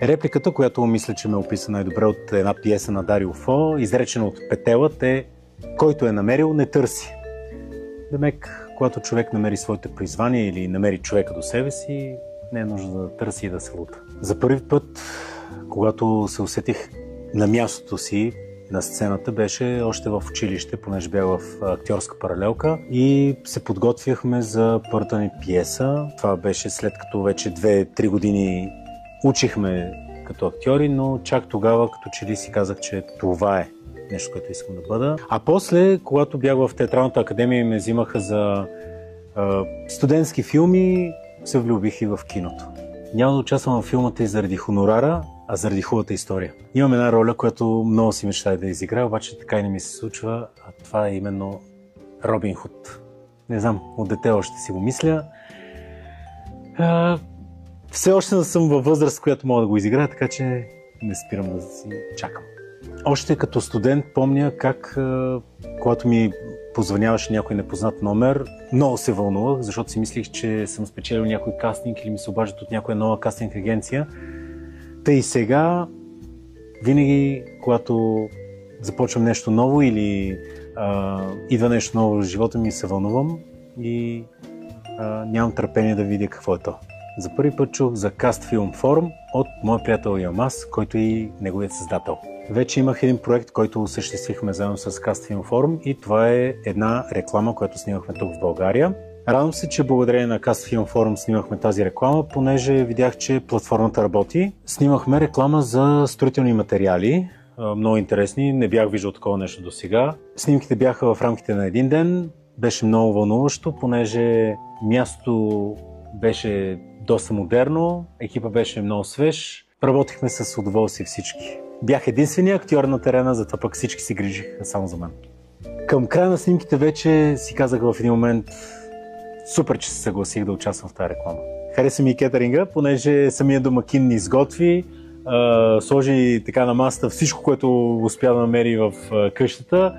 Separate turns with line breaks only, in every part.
Репликата, която мисля, че ме описа най-добре от една пиеса на Дарио Фо, изречена от Петелът е: който е намерил, не търси. Демек, когато човек намери своите призвания или намери човека до себе си, не е нужно да търси и да се лута. За първи път, когато се усетих на мястото си на сцената, беше още в училище, понеже бях в актьорска паралелка и се подготвяхме за първата ни пиеса. Това беше след като вече 2-3 години учихме като актьори, но чак тогава като че ли си казах, че това е нещо, което искам да бъда. А после, когато бях в Театралната академия и ме взимаха за студентски филми, се влюбих и в киното. Няма да участвам в филмата и заради хонорара, а заради хубавата история. Имам една роля, която много си мечтая да изиграя, обаче така и не ми се случва, а това е именно Робин Худ. Не знам, от дете още си го мисля. Все още не съм във възраст, в която мога да го изиграя, така че не спирам да си чакам. Още като студент помня как, когато ми позвъняваше някой непознат номер, много се вълнувах, защото си мислих, че съм спечелил някой кастинг или ми се обаждат от някоя нова кастинг агенция. Та и сега, винаги, когато започвам нещо ново или идва нещо ново в живота ми, се вълнувам и нямам търпение да видя какво е то. За първи път чух за Cast Film Forum от моя приятел Ямас, който е и неговият създател. Вече имах един проект, който осъществихме заедно с Cast Film Forum и това е една реклама, която снимахме тук в България. Радвам се, че благодарение на Cast Film Forum снимахме тази реклама, понеже видях, че платформата работи. Снимахме реклама за строителни материали, много интересни, не бях виждал такова нещо до сега. Снимките бяха в рамките на един ден, беше много вълнуващо, понеже мястото беше доста модерно, екипа беше много свеж, работихме с удоволствие всички. Бях единственият актьор на терена, затова пък всички си грижиха само за мен. Към края на снимките вече си казах в един момент: супер, че се съгласих да участвам в тази реклама. Хареса ми и кетеринга, понеже самия домакин ни изготви, сложи така на масата всичко, което успя да намери в къщата.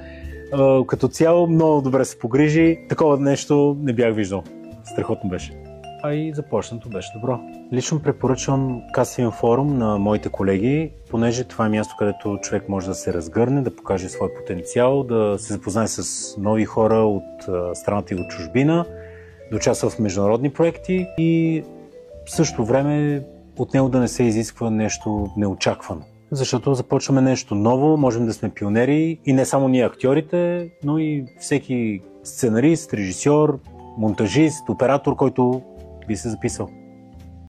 Като цяло много добре се погрижи. Такова нещо не бях виждал. Страхотно беше. А и започнато беше добро. Лично препоръчвам Cast Film Forum на моите колеги, понеже това е място, където човек може да се разгърне, да покаже свой потенциал, да се запознае с нови хора от страната и от чужбина, да участва в международни проекти и в същото време от него да не се изисква нещо неочаквано. Защото започваме нещо ново, можем да сме пионери и не само ние актьорите, но и всеки сценарист, режисьор, монтажист, оператор, който би се записал.